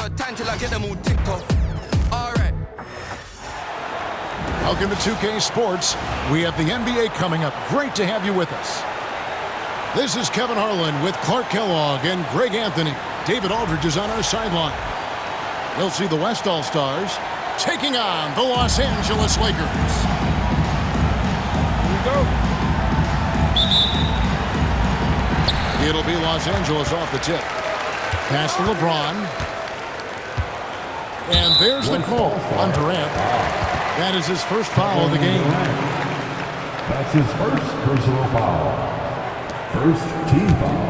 of time till I get them all ticked off. Alright. Welcome to 2K Sports. We have the NBA coming up. Great to have you with us. This is Kevin Harlan with Clark Kellogg and Greg Anthony. David Aldridge is on our sideline. We'll see the West All-Stars taking on the Los Angeles Lakers. Here we go. It'll be Los Angeles off the tip. Pass to LeBron. And there's the call on Durant. That is his first foul of the game. That's his first personal foul. First team foul.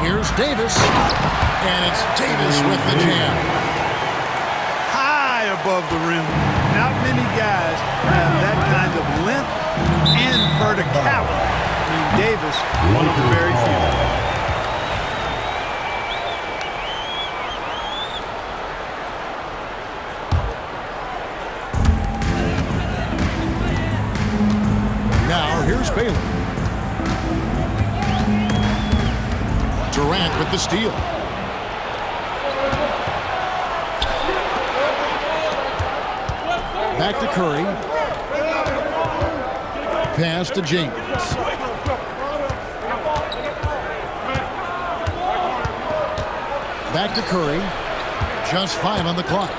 Here's Davis. And it's Davis with the jam. High above the rim. Not many guys have that kind of length and verticality. I mean, Davis, one of the very few. Now, here's Baylor. Durant with the steal. Back to Curry. Pass to James. Back to Curry. Just 5 on the clock.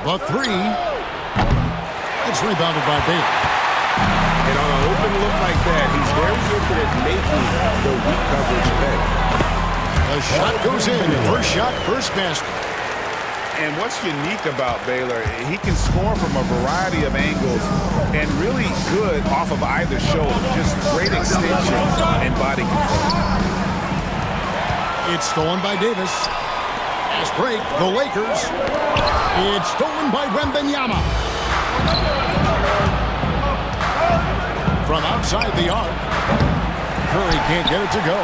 The three. It's rebounded by Baylor. And on an open look like that, he's very good at making the weak coverage better. The shot goes in. First shot, first basket. And what's unique about Baylor, he can score from a variety of angles and really good off of either shoulder. Just great extension and body control. It's stolen by Davis. Fast break, the Lakers. It's stolen by Wembanyama. From outside the arc, Curry can't get it to go.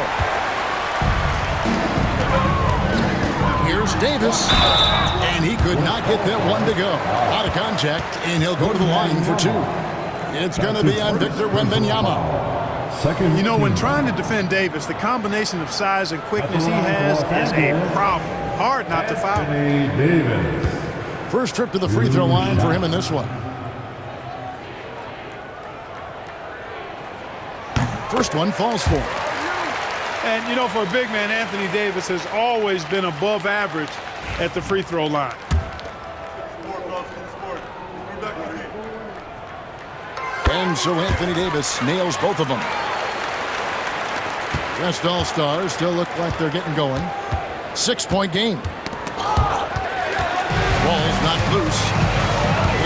Here's Davis, and he could not get that one to go. Out of contact, and he'll go to the line for 2. It's going to be on Victor Wembanyama. You know, when trying to defend Davis, the combination of size and quickness he has is a problem. Hard not to foul. First trip to the free throw line for him in this one. First one falls for him. And, you know, for a big man, Anthony Davis has always been above average at the free throw line. And so Anthony Davis nails both of them. West All-Stars still look like they're getting going. 6-point game. Ball's not loose.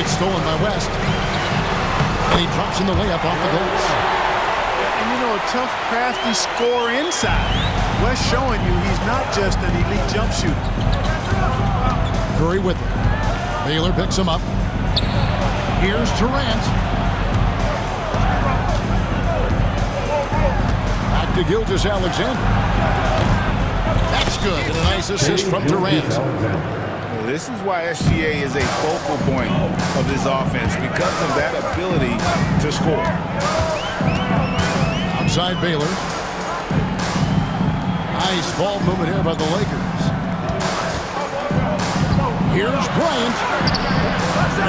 It's stolen by West. And he drops in the layup off the glass. And, you know, a tough, crafty scorer inside. West showing you he's not just an elite jump shooter. Curry with him. Baylor picks him up. Here's Durant. Back to Gilgeous-Alexander. That's good. And a nice assist from Durant. This is why SGA is a focal point of this offense, because of that ability to score. Outside Baylor. Nice ball movement here by the Lakers. Here's Bryant.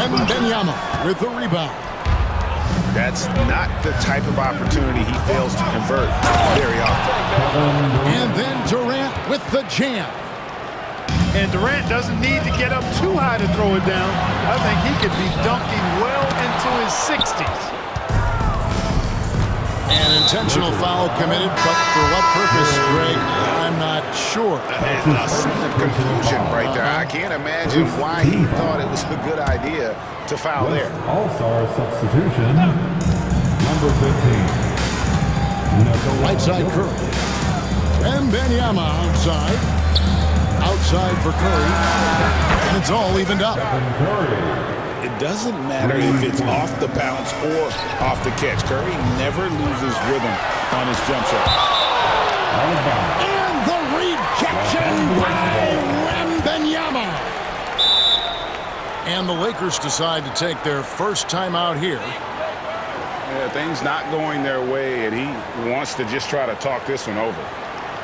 Wembanyama with the rebound. That's not the type of opportunity he fails to convert very often. And then Durant with the jam. And Durant doesn't need to get up too high to throw it down. I think he could be dunking well into his 60s. An intentional foul committed, but for what purpose, Greg? I'm not sure. A smart conclusion right there. I can't imagine why he thought it was a good idea to foul there. All-star substitution, number 15. Right side Curry. And Wembanyama outside. Outside for Curry. And it's all evened up. It doesn't matter if it's off the bounce or off the catch. Curry never loses rhythm on his jump shot. And the rejection by Wembanyama. And the Lakers decide to take their first time out here. Yeah, things not going their way, and he wants wants to just try to talk this one over.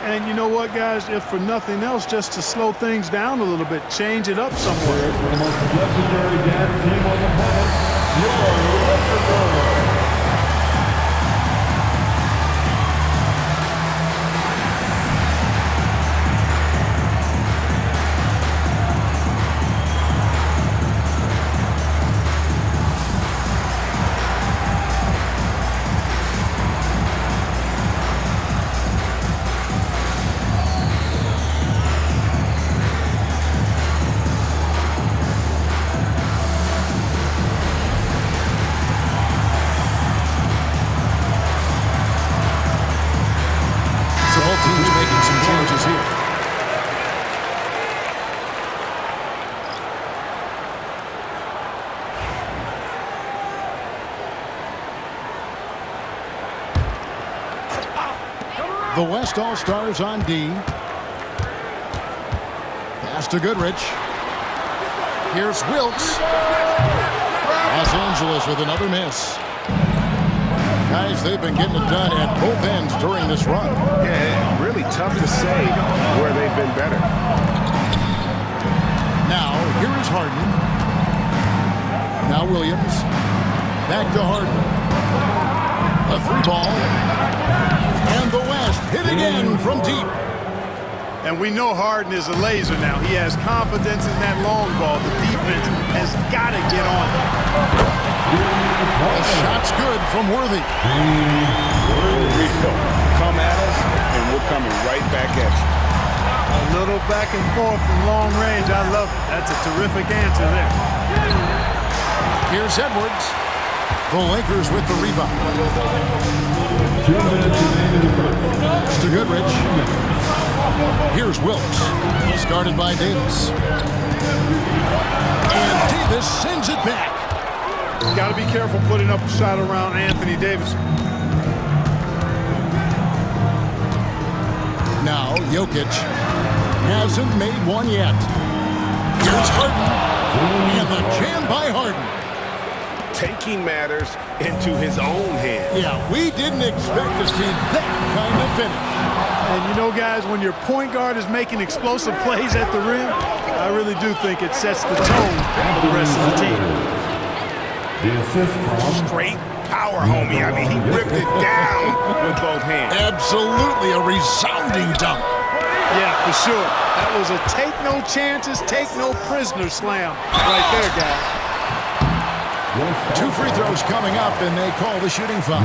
And you know what, guys? If for nothing else, just to slow things down a little bit, change it up somewhere. The most legendary dance team on the planet, your Legendary. The West All-Stars on D. Pass to Goodrich. Here's Wilkes. Los Angeles with another miss. Guys, they've been getting it done at both ends during this run. Yeah, really tough to say where they've been better. Now, here is Harden. Now Williams. Back to Harden. A three ball. And the West hit again from deep. And we know Harden is a laser now. He has confidence in that long ball. The defense has got to get on it. The shot's good from Worthy. Come at us, and we're coming right back at you. A little back and forth from long range. I love it. That's a terrific answer there. Here's Edwards. The Lakers with the rebound. 2 minutes remaining in the first. Pass to Goodrich. Here's Wilkes. Started by Davis. And Davis sends it back. Got to be careful putting up a shot around Anthony Davis. Now Jokic hasn't made one yet. Here's Harden. And the jam by Harden. Taking matters into his own hands. Yeah, we didn't expect to see that kind of finish. And you know, guys, when your point guard is making explosive plays at the rim, I really do think it sets the tone for the rest of the team. The assist from Straight power, homie. I mean, he ripped it down with both hands. Absolutely a resounding dunk. Yeah, for sure. That was a take no chances, take no prisoner slam right there, guys. 2 free throws coming up, and they call the shooting foul.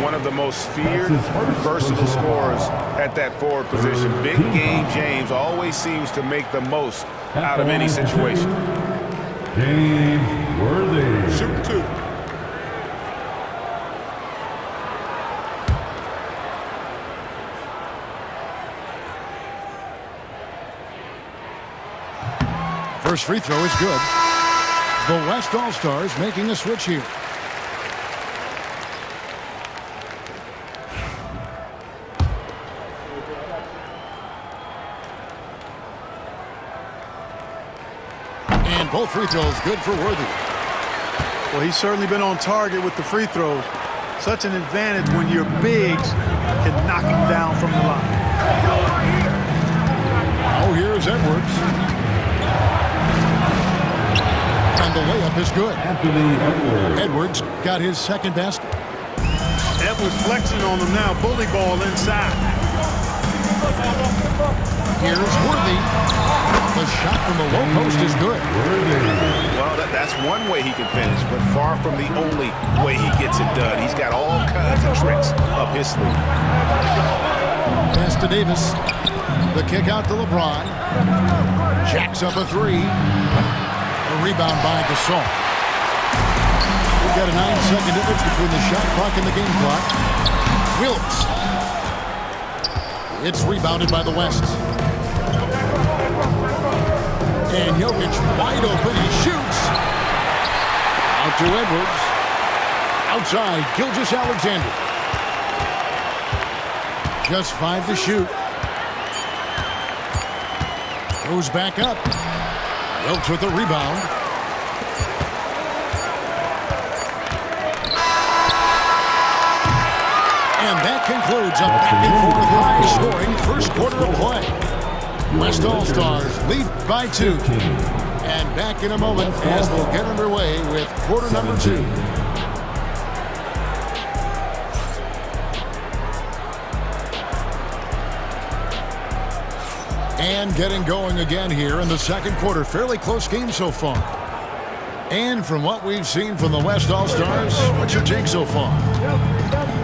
One of the most feared, versatile scorers at that forward position. Big game James always seems to make the most out of any situation. James Worthy. Shoot 2. First free throw is good. The West All-Stars making a switch here. And both free throws good for Worthy. Well, he's certainly been on target with the free throws. Such an advantage when your bigs can knock him down from the line. Oh, here's Edwards. And the layup is good. Anthony Edwards. Edwards got his second basket. Edwards flexing on them now. Bully ball inside. Here's Worthy. The shot from the low post is good. Well, that's one way he can finish, but far from the only way he gets it done. He's got all kinds of tricks up his sleeve. Pass to Davis. The kick out to LeBron. Jacks up a three. A rebound by Gasol. We've got a 9-second difference between the shot clock and the game clock. Wilkes. It's rebounded by the West. And Jokic wide open. He shoots. Out to Edwards. Outside, Gilgeous-Alexander. Just 5 to shoot. Goes back up. Wilkes with the rebound. And that concludes a back-and-forth high-scoring first quarter of play. West All-Stars lead by 2. And back in a moment as we'll get underway with quarter number 2. And getting going again here in the second quarter. Fairly close game so far. And from what we've seen from the West All-Stars, what's your take so far?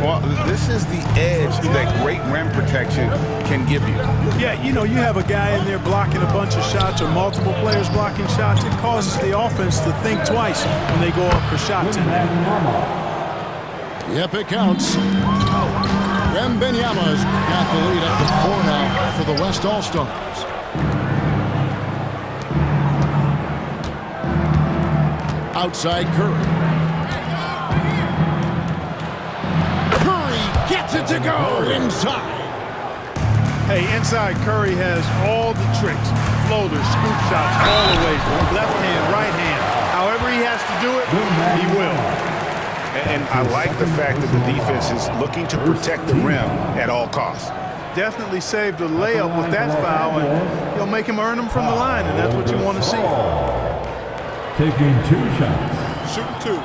Well, this is the edge that great rim protection can give you. Yeah, you have a guy in there blocking a bunch of shots or multiple players blocking shots. It causes the offense to think twice when they go up for shots in there. Yep, it counts. Wembanyama's got the lead up to 4 now for the West All-Stars. Outside Curry. Curry gets it to go inside. Hey, inside Curry has all the tricks. Floaters, scoop shots, all the way. Left hand, right hand. However he has to do it, he will. And I like the fact that the defense is looking to protect the rim at all costs. Definitely saved a layup with that foul, and he'll make him earn them from the line, and that's what you want to see. Taking 2 shots. Shooting 2.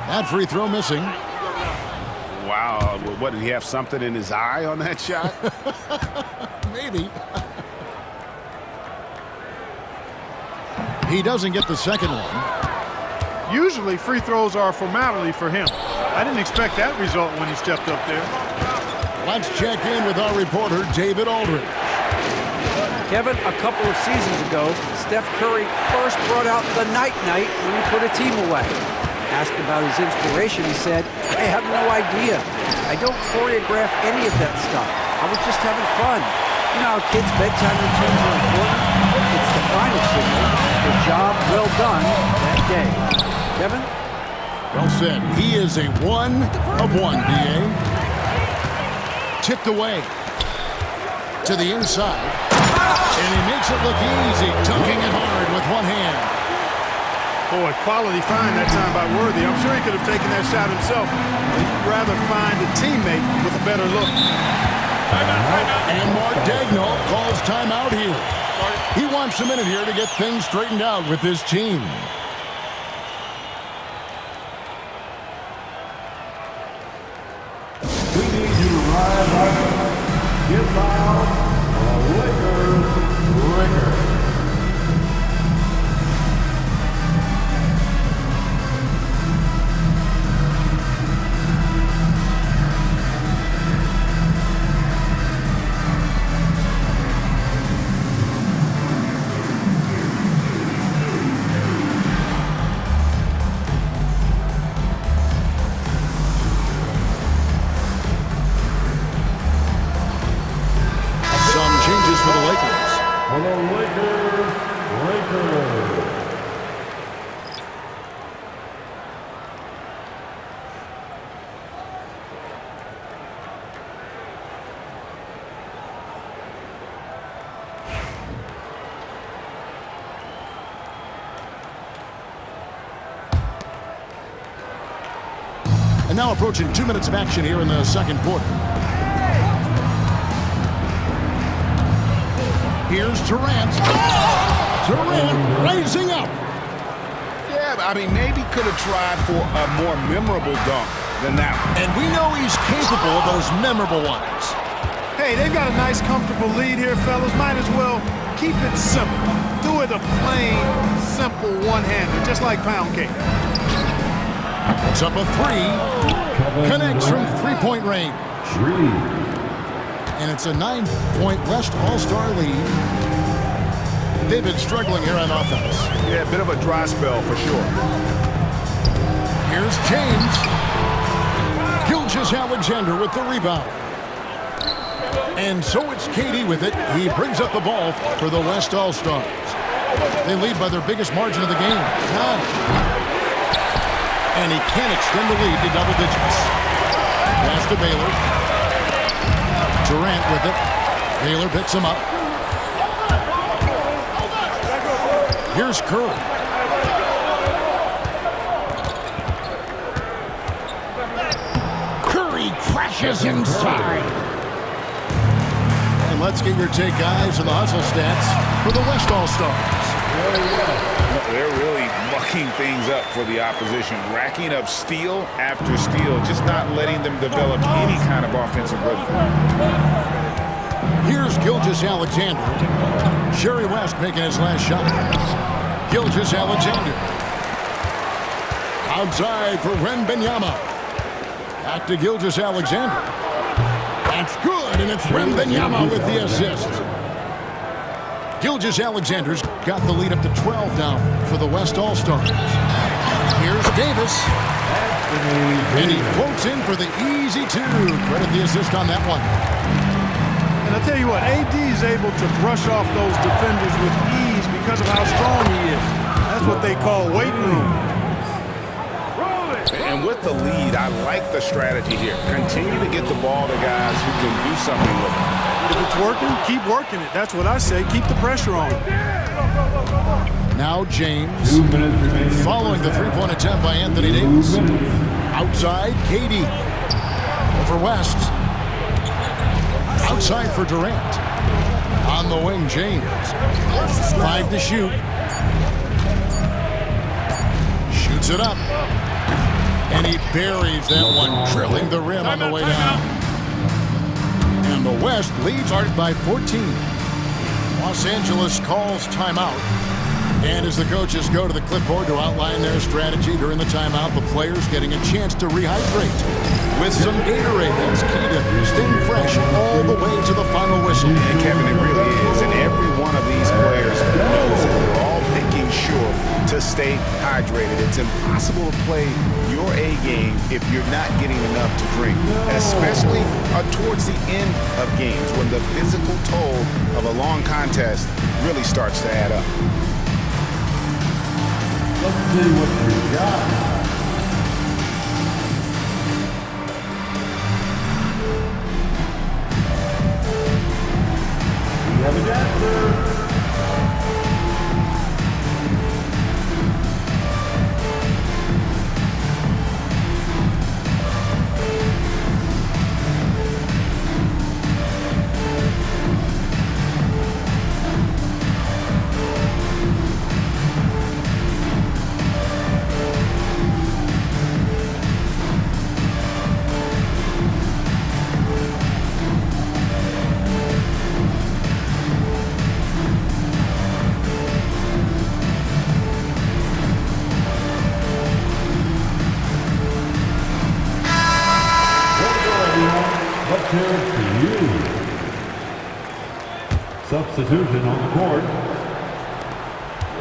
That free throw missing. Wow, what, did he have something in his eye on that shot? Maybe. He doesn't get the second one. Usually free throws are a formality for him. I didn't expect that result when he stepped up there. Let's check in with our reporter, David Aldridge. Kevin, a couple of seasons ago, Steph Curry first brought out the night-night when he put a team away. Asked about his inspiration, he said, "I have no idea. I don't choreograph any of that stuff. I was just having fun." You know how kids' bedtime routines are important? It's the final signal. The job well done that day. Kevin? Well said. He is a 1 of 1, D.A. Tipped away to the inside. And he makes it look easy, dunking it hard with one hand. Boy, quality find that time by Worthy. I'm sure he could have taken that shot himself. He'd rather find a teammate with a better look. And Mark Dagnall calls timeout here. He wants a minute here to get things straightened out with his team. We need you to rise up, get loud, Lakers, Lakers. For the Lakers. For the Lakers. And now approaching 2 minutes of action here in the second quarter. Here's Durant. Durant raising up. Yeah, I mean, maybe could have tried for a more memorable dunk than that one. And we know he's capable of those memorable ones. Hey, they've got a nice, comfortable lead here, fellas. Might as well keep it simple. Do it a plain, simple one-hander, just like pound cake. It's up a 3. Connects from three-point range. And it's a 9-point West All-Star lead. They've been struggling here on offense. Yeah, a bit of a dry spell for sure. Here's James. Gilgeous-Alexander with the rebound. And so it's KD with it. He brings up the ball for the West All-Stars. They lead by their biggest margin of the game, 9. And he can't extend the lead to double digits. Pass to Baylor. Durant with it. Baylor picks him up. Here's Curry. Curry crashes inside. And let's get your take, guys, on the hustle stats for the West All-Stars. They're really mucking things up for the opposition, racking up steal after steal, just not letting them develop any kind of offensive rhythm. Here's Gilgeous-Alexander. Sherry West making his last shot. Gilgeous-Alexander. Outside for Wembanyama. Back to Gilgeous-Alexander. That's good, and it's Wembanyama with the assist. Gilgeous-Alexander's got the lead up to 12 now for the West All-Stars. Here's Davis. And he floats in for the easy two. Credit the assist on that one. And I'll tell you what, AD is able to brush off those defenders with ease because of how strong he is. That's what they call weight room. And with the lead, I like the strategy here. Continue to get the ball to guys who can do something with it. If it's working, keep working it. That's what I say. Keep the pressure on. Now James. Following the three-point attempt by Anthony Davis. Outside, KD. Over West. Outside for Durant. On the wing, James. 5 to shoot. Shoots it up. And he buries that one, drilling the rim on the way down. And the West leads by 14. Los Angeles calls timeout. And as the coaches go to the clipboard to outline their strategy during the timeout, the players getting a chance to rehydrate with some Gatorade. That's key to staying fresh all the way to the final whistle. And Kevin, it really is. And every one of these players knows it. They're all making sure to stay hydrated. It's impossible to play your A game if you're not getting enough to drink, especially towards the end of games when the physical toll of a long contest really starts to add up. Let's see what you got. We have a dancer. Substitution on the court.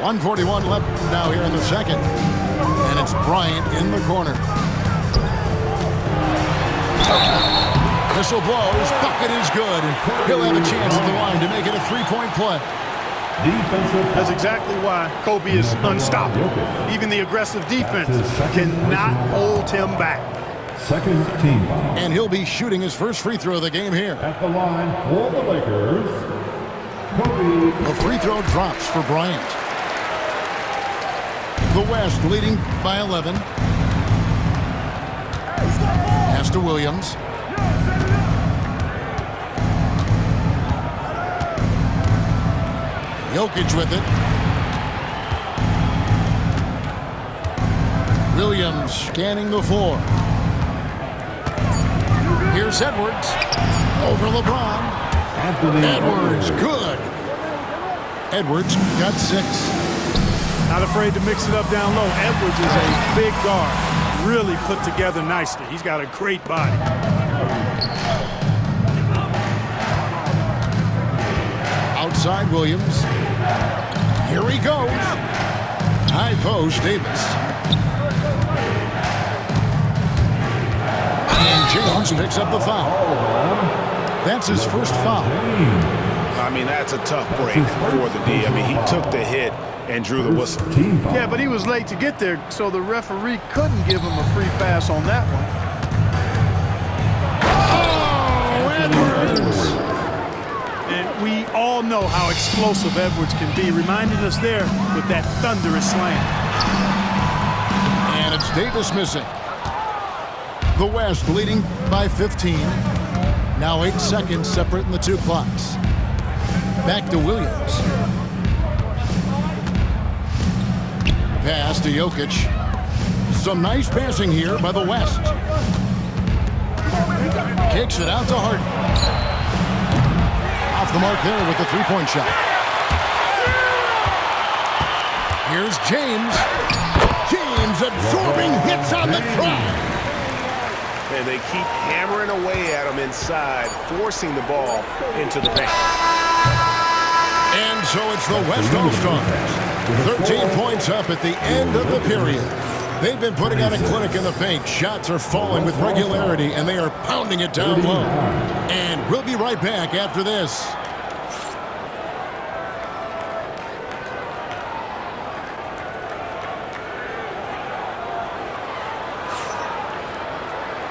1:41 left now here in the second. And it's Bryant in the corner. Whistle blows. Bucket is good. And he'll have a chance at the line to make it a three-point play. That's exactly why Kobe is unstoppable. Even the aggressive defense cannot hold him back. Second team foul. And he'll be shooting his first free throw of the game here. At the line for the Lakers, Kobe. The free throw drops for Bryant. The West leading by 11. Pass to Williams. Jokic with it. Williams scanning the floor. Here's Edwards. Over LeBron. Edwards, good. Edwards got 6. Not afraid to mix it up down low. Edwards is a big guard. Really put together nicely. He's got a great body. Outside Williams. Here he goes. High post, Davis. And James picks up the foul. That's his first foul. I mean, that's a tough break for the D. I mean, he took the hit and drew the whistle. Yeah, but he was late to get there, so the referee couldn't give him a free pass on that one. Oh, Edwards! We all know how explosive Edwards can be, reminding us there with that thunderous slam. And it's Davis missing. The West leading by 15. Now 8 seconds separate in the two clocks. Back to Williams. Pass to Jokic. Some nice passing here by the West. Kicks it out to Harden. Off the mark there with the three-point shot. Here's James. James absorbing hits on the drive. And they keep hammering away at him inside, forcing the ball into the paint. And so it's the West All-Stars. 13 points up at the end of the period. They've been putting on a clinic in the paint. Shots are falling with regularity, and they are pounding it down low. And we'll be right back after this.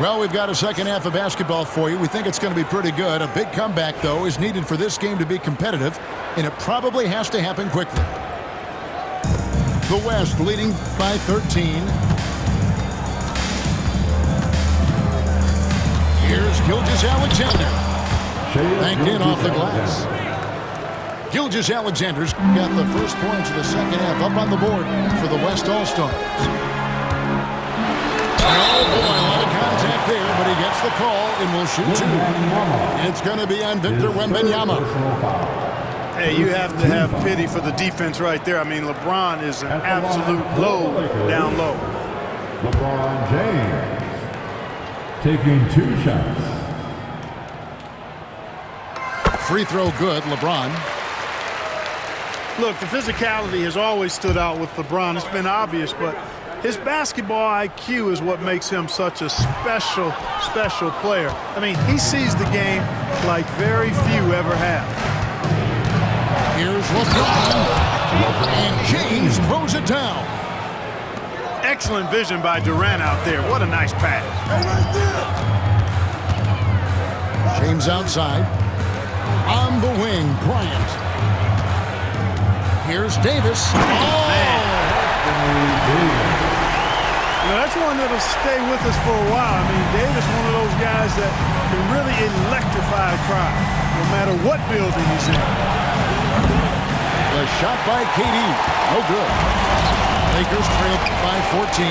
Well, we've got a second half of basketball for you. We think it's going to be pretty good. A big comeback, though, is needed for this game to be competitive, and it probably has to happen quickly. The West leading by 13. Here's Gilgeous-Alexander. Banked in off the glass. Gilgeous-Alexander's got the first points of the second half up on the board for the West All-Stars. Oh, boy, a lot of contact there, but he gets the call and will shoot two. It's going to be on Victor Wembanyama. Hey, you have to have pity for the defense right there. I mean, LeBron is an absolute load down low. LeBron James taking 2 shots. Free throw good, LeBron. Look, the physicality has always stood out with LeBron. It's been obvious, but his basketball IQ is what makes him such a special player. I mean, he sees the game like very few ever have. Here's LeBron. And James throws it down. Excellent vision by Durant out there. What a nice pass. James outside. On the wing, Bryant. Here's Davis. Man. You know, that's one that'll stay with us for a while. I mean, Davis, one of those guys that can really electrify a crowd, no matter what building he's in. The shot by KD. No good. Lakers trail by 14.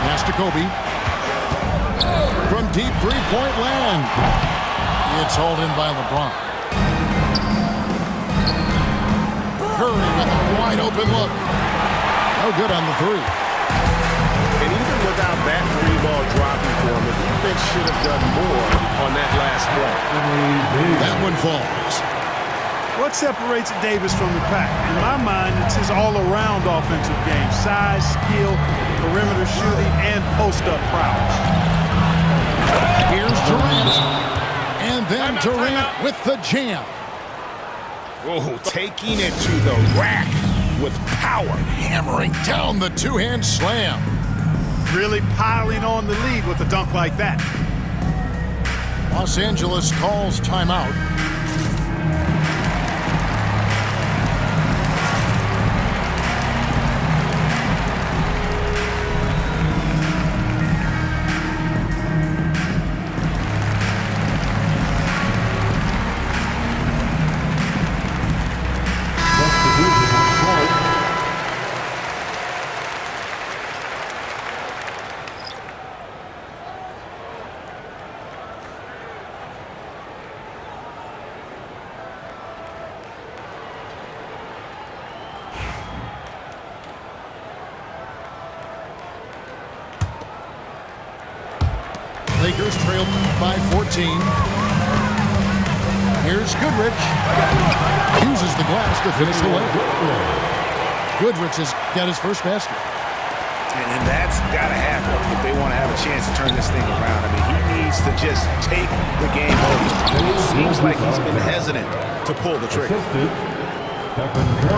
Pass to Kobe. From deep three-point land. It's hauled in by LeBron. Curry with a wide-open look. No good on the three. And even without that three-ball dropping for him, the defense should have done more on that last play. That one falls. What separates Davis from the pack? In my mind, it's his all-around offensive game. Size, skill, perimeter shooting, and post-up prowess. Here's Durant. And then Durant with the jam. Oh, taking it to the rack with power. Hammering down the two-hand slam. Really piling on the lead with a dunk like that. Los Angeles calls timeout. Lakers trail by 14. Here's Goodrich. Uses the glass to finish the way. Goodrich has got his first basket. And that's got to happen if they want to have a chance to turn this thing around. I mean, he needs to just take the game over. It seems like he's been hesitant to pull the trigger.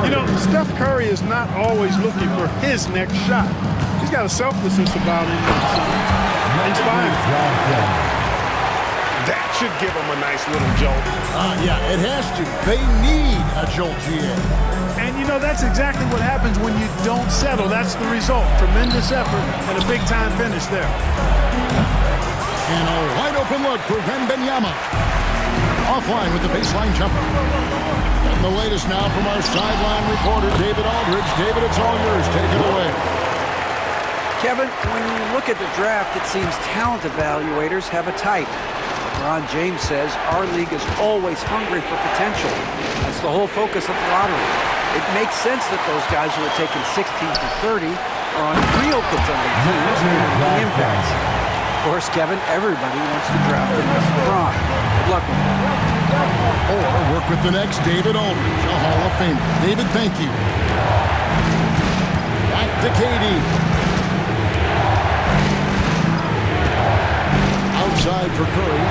You know, Steph Curry is not always looking for his next shot. He's got a selflessness about him that's inspiring. That should give them a nice little jolt. Yeah, it has to. They need a jolt, GA. And, you know, that's exactly what happens when you don't settle. That's the result. Tremendous effort and a big-time finish there. And a wide-open look for Wembanyama. Offline with the baseline jumper. And the latest now from our sideline reporter, David Aldridge. David, it's all yours. Take it away. Kevin, when you look at the draft, it seems talent evaluators have a type. LeBron James says our league is always hungry for potential. That's the whole focus of the lottery. It makes sense that those guys who are taken 16 through 30 are on real contending teams making impacts. Of course, Kevin, everybody wants to draft the next LeBron. Good luck with that. Or work with the next David Aldridge, a Hall of Famer. David, thank you. Back to KD. Outside for Curry.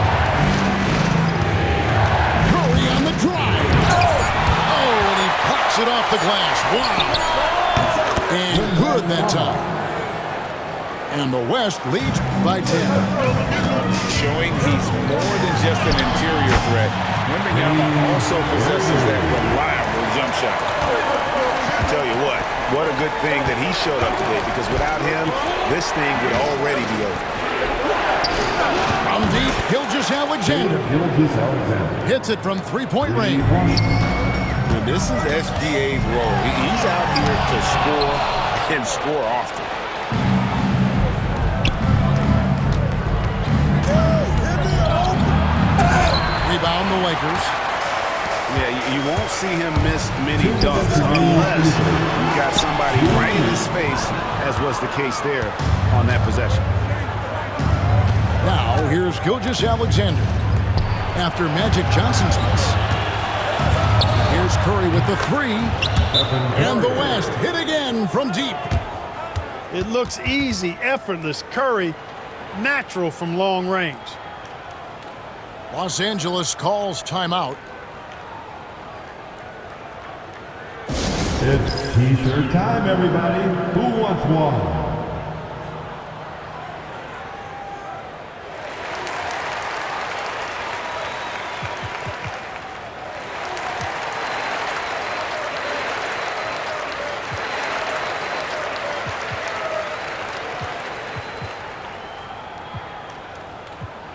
Curry on the drive. Oh, and he pops it off the glass. Wow. And good that time. And the West leads by 10. Showing he's more than just an interior threat. Wembanyama also possesses that reliable jump shot. I tell you what a good thing that he showed up today, because without him, this thing would already be over. From deep, Gilgeous-Alexander. Hits it from three-point range. And this is SGA's role. He's out here to score and score often. Rebound the Lakers. Yeah, you won't see him miss many dunks unless you got somebody right in his face, as was the case there on that possession. Now, here's Gilgeous-Alexander after Magic Johnson's miss. Here's Curry with the three. And the West hit again from deep. It looks easy, effortless. Curry, natural from long range. Los Angeles calls timeout. It's T-shirt time, everybody. Who wants one?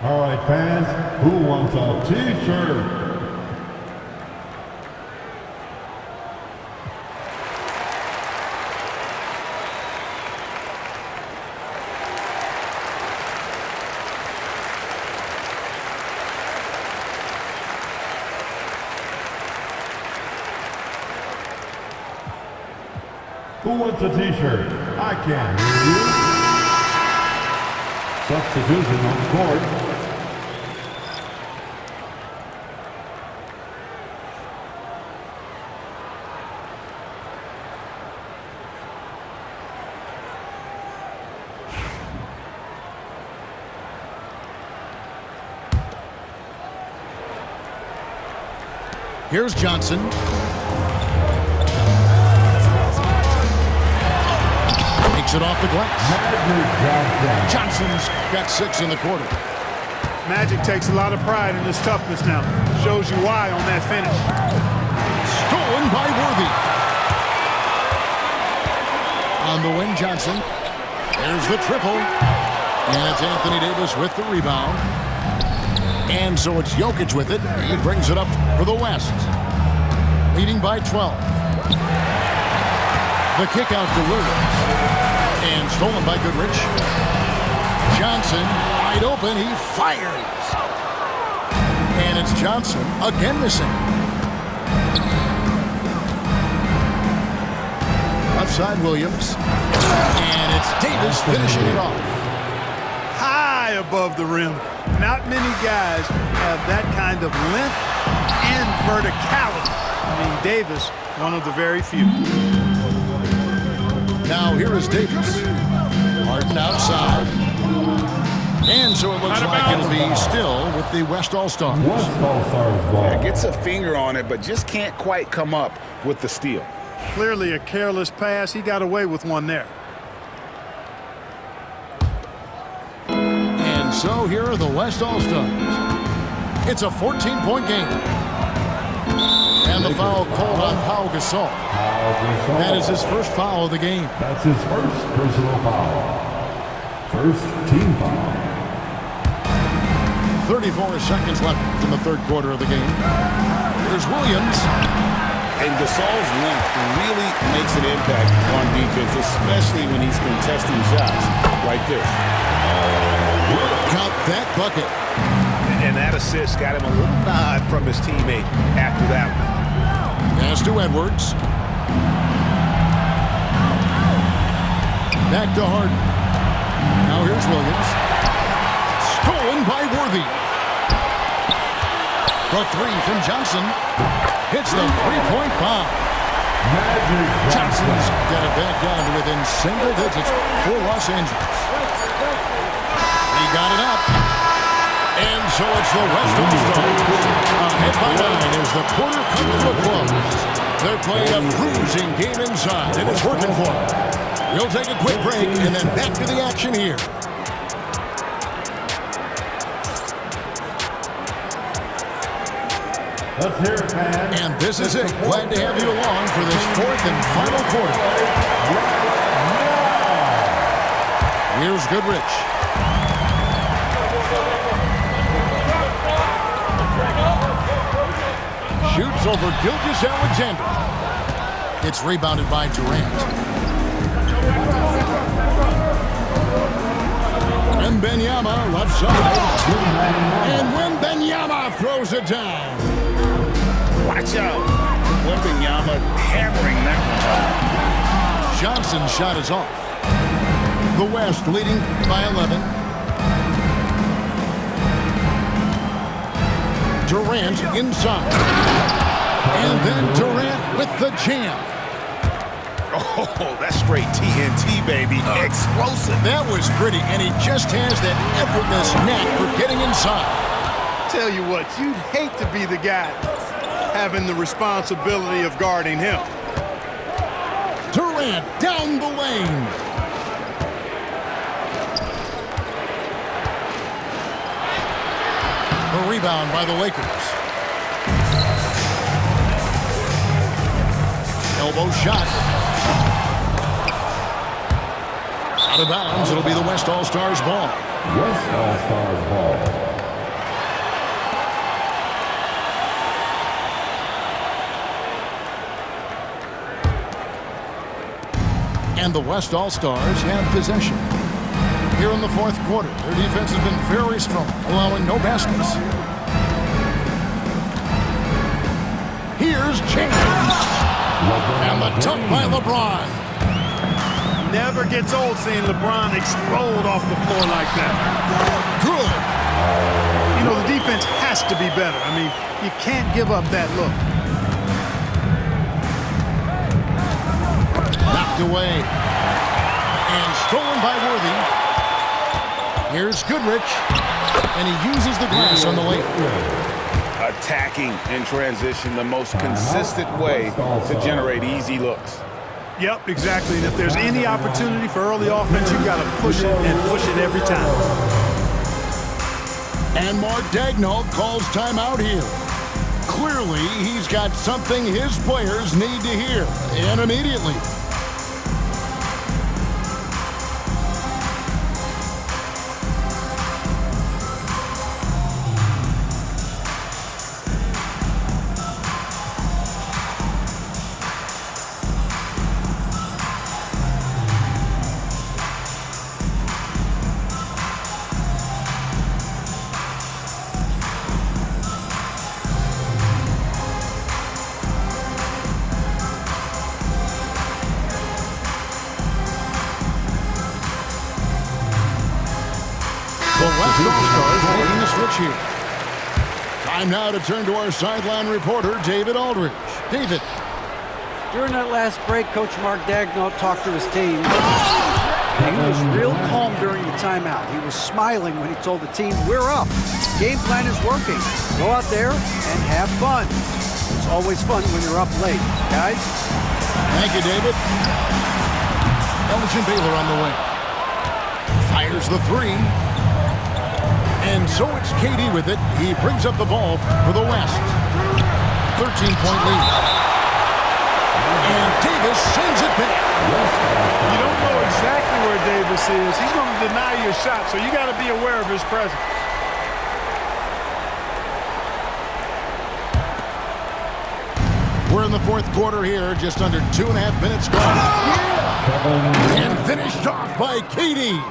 All right, fans, who wants a T-shirt? Who wants a T-shirt? I can hear you. Substitution on the court. Here's Johnson. Takes it off the glass. Johnson's got 6 in the quarter. Magic takes a lot of pride in his toughness now. Shows you why on that finish. Stolen by Worthy. On the wing, Johnson. There's the triple. And it's Anthony Davis with the rebound. And so it's Jokic with it. He brings it up for the West. Leading by 12. The kick out to Williams. And stolen by Goodrich. Johnson, wide open, he fires. And it's Johnson again missing. Left side, Williams. And it's Davis finishing it off. High above the rim. Not many guys have that kind of length and verticality. I mean, Davis, one of the very few. Now here is Davis. Harden outside. And so it looks like it'll be still with the West All-Stars. West All-Stars ball. Yeah, gets a finger on it, but just can't quite come up with the steal. Clearly a careless pass. He got away with one there. And so here are the West All-Stars. It's a 14-point game. And the foul called on Pau Gasol. That is his first foul of the game. That's his first personal foul. First team foul. 34 seconds left in the third quarter of the game. Here's Williams. And Gasol's length really makes an impact on defense, especially when he's contesting shots like this. Got that bucket. And that assist got him a little nod from his teammate after that one. Pass to Edwards. Back to Harden. Now here's Williams. Stolen by Worthy. The three from Johnson. Hits the three-point bomb. Johnson's got it back down to within single digits for Los Angeles. He got it up. And so it's the West All-Stars. Ahead by 9 as the quarter comes to a close. They're playing a bruising game inside, and it's working for them. We'll take a quick break and then back to the action here. Let's hear it, man. And this is it. Glad to have you along for this fourth and final quarter. Here's Goodrich. Shoots over Gilgeous-Alexander. It's rebounded by Durant. Wembanyama left side. And Wembanyama throws it down. Watch out. Wembanyama hammering that one. Johnson's shot is off. The West leading by 11. Durant inside. And then Durant with the jam. Oh, that's straight TNT, baby. Explosive. That was pretty, and he just has that effortless knack for getting inside. Tell you what, you'd hate to be the guy having the responsibility of guarding him. Durant down the lane. A rebound by the Lakers. Elbow shot. Out of bounds. It'll be the West All-Stars ball. West All-Stars ball. And the West All-Stars have possession. Here in the fourth quarter, their defense has been very strong, allowing no baskets. Here's James. And the dunk by LeBron. Never gets old seeing LeBron explode off the floor like that. Good. You know, the defense has to be better. I mean, you can't give up that look. Knocked away. And stolen by Worthy. Here's Goodrich. And he uses the glass on the lane. Attacking in transition, the most consistent way to generate easy looks. Yep, exactly. And if there's any opportunity for early offense, you've got to push it and push it every time. And Mark Daigneault calls timeout here. Clearly, he's got something his players need to hear, and immediately. The West All-Stars making the switch here. Time now to turn to our sideline reporter, David Aldridge. David. During that last break, Coach Mark Daigneault talked to his team. And he was real calm during the timeout. He was smiling when he told the team, "We're up. Game plan is working. Go out there and have fun." It's always fun when you're up late, guys. Thank you, David. Elgin Baylor on the wing. Fires the three. And so it's KD with it. He brings up the ball for the West. 13-point lead. And Davis sends it back. You don't know exactly where Davis is. He's going to deny your shot, so you got to be aware of his presence. We're in the fourth quarter here, just under 2.5 minutes gone. And finished off by KD.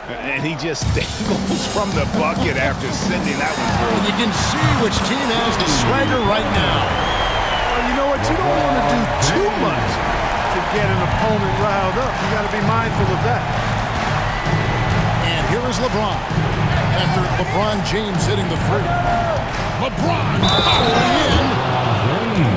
And he just dangles from the bucket after sending that one through. You can see which team has the swagger right now. Well, you know what? You don't want to do too much to get an opponent riled up. You got to be mindful of that. And here is LeBron. After LeBron James hitting the three. LeBron powering in.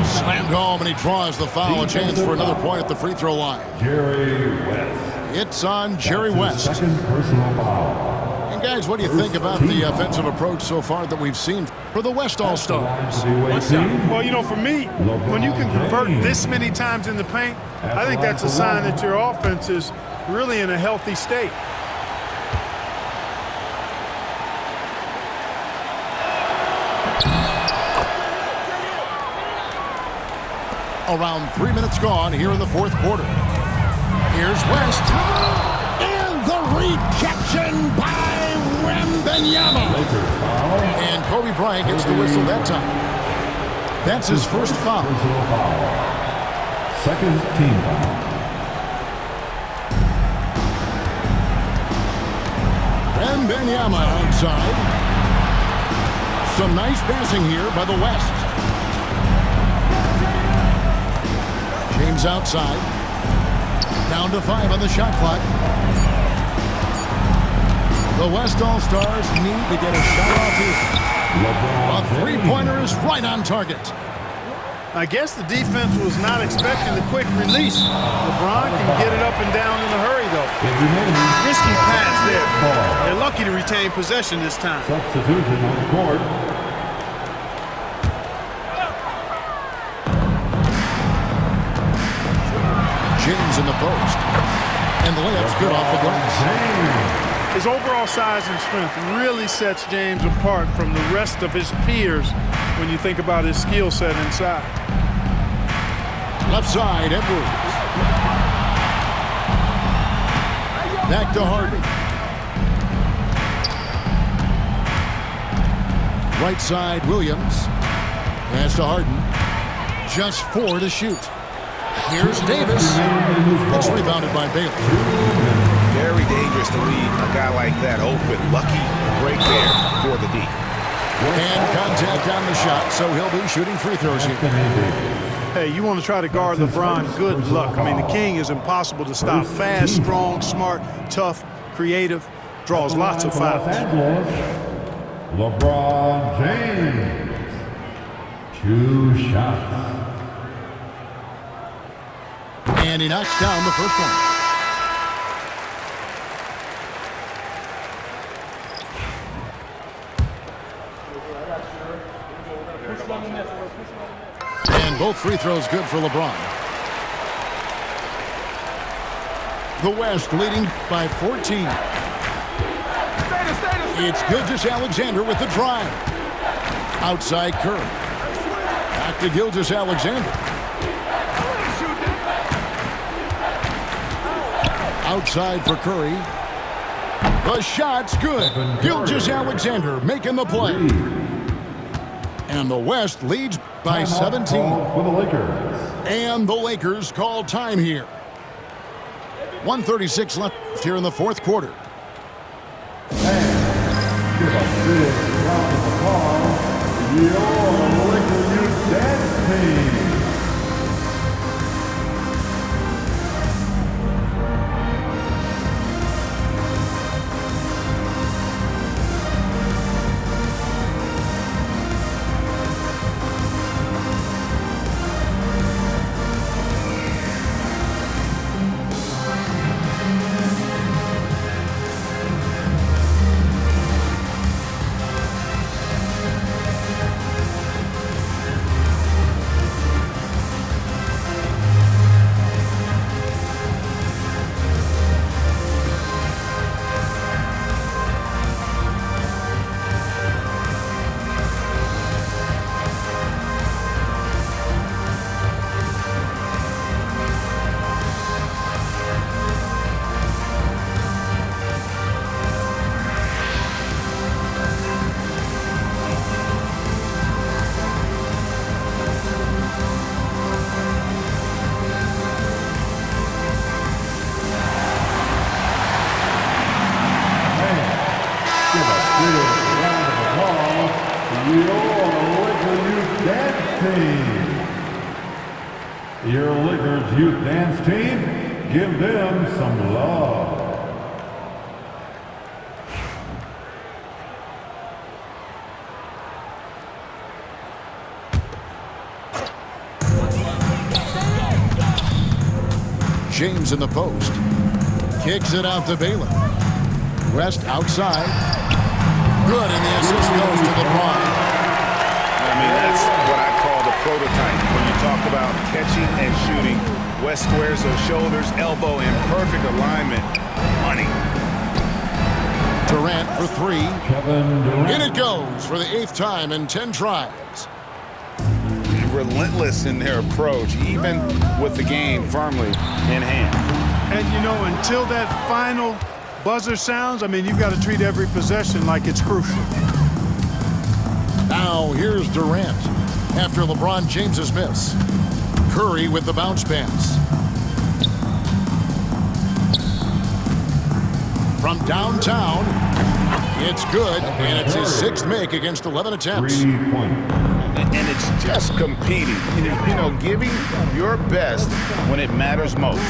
Slammed home, and he draws the foul. A chance for another point at the free throw line. Jerry West. It's on Jerry West. Second personal foul. And guys, what do you think about the offensive approach so far that we've seen for the West All-Stars? Well, you know, for me, when you can convert this many times in the paint, I think that's a sign that your offense is really in a healthy state. Around 3 minutes gone here in the fourth quarter. Here's West. And the rejection by Wembanyama. And Kobe Bryant gets the whistle that time. That's his first foul. Second team foul. Wembanyama outside. Some nice passing here by the West. James outside. Down to 5 on the shot clock. The West All-Stars need to get a shot off here. A three-pointer is right on target. I guess the defense was not expecting the quick release. LeBron can get it up and down in a hurry, though. Risky pass there. They're lucky to retain possession this time. Substitution on the court. James in the post. And the layup's good off the glass. His overall size and strength really sets James apart from the rest of his peers when you think about his skill set inside. Left side, Edwards. Back to Harden. Right side, Williams. Pass to Harden. Just 4 to shoot. Here's Davis. It's rebounded by Bailey. Very dangerous to leave a guy like that open. Lucky break there for the D. And contact on the shot, so he'll be shooting free throws here. Hey, you want to try to guard LeBron, good luck. I mean, the king is impossible to stop. Fast, strong, smart, tough, creative, draws lots of fouls. LeBron James. 2 shots. And he knocks down the first one. And both free throws good for LeBron. The West leading by 14. It's Gilgeous-Alexander with the drive. Outside Curry. Back to Gilgeous-Alexander. Outside for Curry. The shot's good. Gilgeous-Alexander making the play. And the West leads by 17. For the Lakers. And the Lakers call time here. 1:36 left here in the fourth quarter. And give a big round of applause to your Lakers Youth Dance Team. team. Your Lakers youth dance team, give them some love. James in the post. Kicks it out to Baylor. West outside. Good, and the assist goes to LeBron. I mean, that's what I call the prototype. When you talk about catching and shooting, West squares those shoulders, elbow in perfect alignment. Money. Durant for three. Kevin Durant. In it goes for the 8th time in 10 tries. Relentless in their approach, even with the game firmly in hand. And, you know, until that final buzzer sounds, I mean, you've got to treat every possession like it's crucial. Now here's Durant after LeBron James's miss. Curry with the bounce pass. From downtown, it's good, and it's his 6th make against 11 attempts. 3 points. And it's just competing, you know, giving your best when it matters most.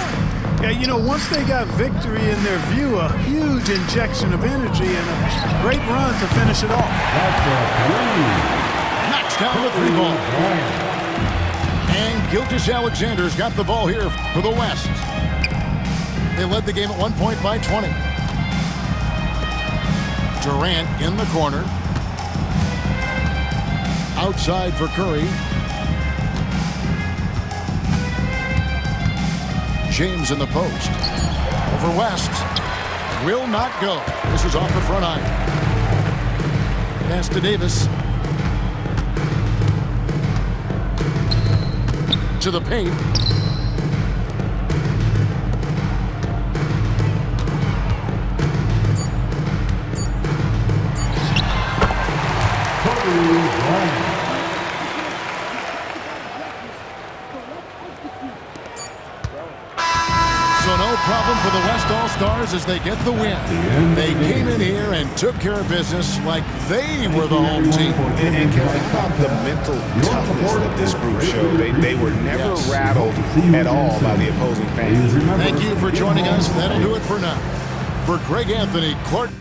Yeah, you know, once they got victory in their view, a huge injection of energy and a great run to finish it off. That's a 3. Knocks down the 3 ball. And Gilgeous-Alexander's got the ball here for the West. They led the game at 1 point by 20. Durant in the corner. Outside for Curry. James in the post. Over West. Will not go. This is off the front iron. Pass to Davis. To the paint. So no problem for the West All-Stars as they get the win. They came in here and took care of business like they were the home team. And Kelly, how about the mental toughness that this group showed? They were never rattled at all by the opposing fans. Thank you for joining us. That'll do it for now. For Greg Anthony, Clark